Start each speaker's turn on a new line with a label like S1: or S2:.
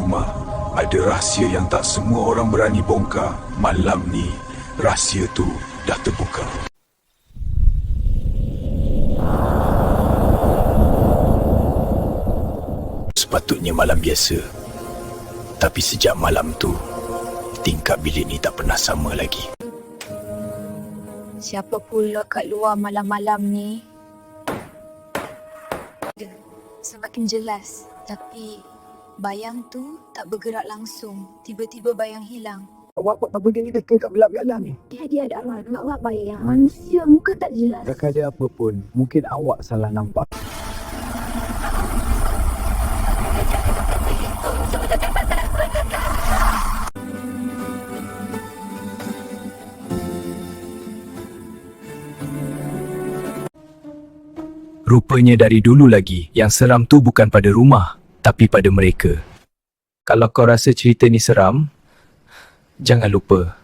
S1: Rumah ada rahsia yang tak semua orang berani bongkar. Malam ni rahsia tu dah terbuka. Sepatutnya malam biasa, tapi sejak malam tu tingkap bilik ni tak pernah sama lagi.
S2: Siapa pula kat luar malam-malam ni? Semakin jelas, tapi bayang tu tak bergerak langsung. Tiba-tiba bayang hilang.
S3: Awak buat apa dia ni dekat kat belakang alam ni?
S2: Dia ada arwah awak bayang. Manusia muka tak jelas.
S3: Tak ada apa pun. Mungkin awak salah nampak.
S1: Rupanya dari dulu lagi, yang seram tu bukan pada rumah, tapi pada mereka. Kalau kau rasa cerita ni seram, jangan lupa